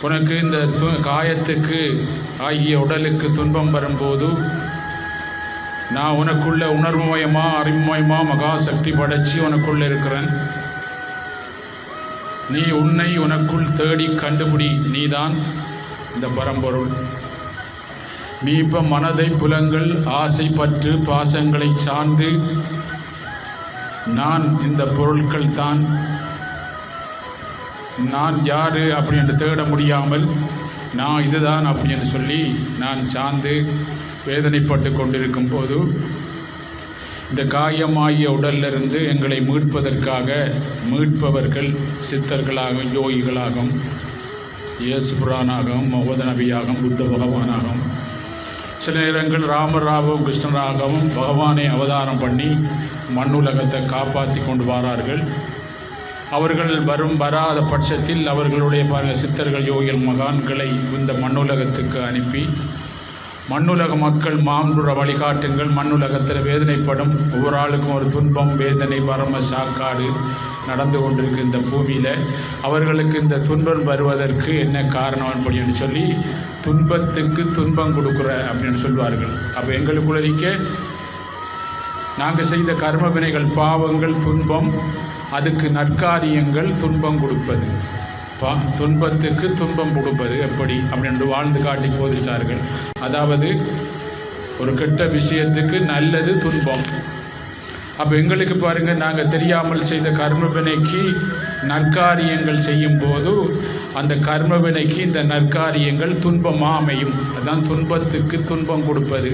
உனக்கு இந்த காயத்துக்கு ஆகிய உடலுக்கு துன்பம் வரும்போது நான் உனக்குள்ள உணர்வுமயமா அறிவுமயமா மகா சக்தி படைச்சி உனக்குள்ள இருக்கிறேன். நீ உன்னை உனக்குள் தேடி கண்டுபிடி. நீதான் இந்த பரம்பொருள். நீ இப்போ மனதை புலங்கள் ஆசை பற்று பாசங்களை சார்ந்து நான் இந்த பொருட்கள் தான் நான் யார் அப்படின்னு தேட முடியாமல் நான் இதுதான் அப்படின்னு சொல்லி நான் சார்ந்து வேதனைப்பட்டு கொண்டிருக்கும் போது இந்த காயமாகிய உடலிலிருந்து எங்களை மீட்பதற்காக மீட்பவர்கள் சித்தர்களாகவும் யோகிகளாகவும் இயேசுபுரானாகவும் முகமது நபியாகவும் புத்த பகவானாகவும் சில நேரங்கள் ராமராகவும் கிருஷ்ணராகவும் பகவானை அவதாரம் பண்ணி மண்ணுலகத்தை காப்பாற்றி கொண்டு வரார்கள். அவர்கள் வராத பட்சத்தில் அவர்களுடைய சித்தர்கள் யோகிகள் மகான்களை இந்த மண்ணுலகத்துக்கு அனுப்பி மண்ணுலக மக்கள் மாம்புற வழிகாட்டுங்கள். மண்ணுலகத்தில் வேதனைப்படும் ஒவ்வொரு ஆளுக்கும் ஒரு துன்பம் வேதனை பரம சாக்காடு நடந்து கொண்டிருக்கு இந்த பூமியில். அவர்களுக்கு இந்த துன்பம் வருவதற்கு என்ன காரணம் அப்படின்னு சொல்லி துன்பத்துக்கு துன்பம் கொடுக்குற அப்படின்னு சொல்வார்கள். அப்போ எங்களுக்குள்ளிக்க நாங்கள் செய்த கர்ம வினைகள் பாவங்கள் துன்பம், அதுக்கு நற்காரியங்கள் துன்பம் கொடுப்பது. துன்பத்துக்கு துன்பம் கொடுப்பது எப்படி அப்படின்னு வாழ்ந்து காட்டி போதிச்சார்கள். அதாவது ஒரு கெட்ட விஷயத்துக்கு நல்லது துன்பம். அப்போ எங்களுக்கு பாருங்கள், நாங்கள் தெரியாமல் செய்த கர்ம வினைக்கு நற்காரியங்கள் செய்யும் போது அந்த கர்ம வினைக்கு இந்த நற்காரியங்கள் துன்பமாக அமையும். அதுதான் துன்பத்துக்கு துன்பம் கொடுப்பது.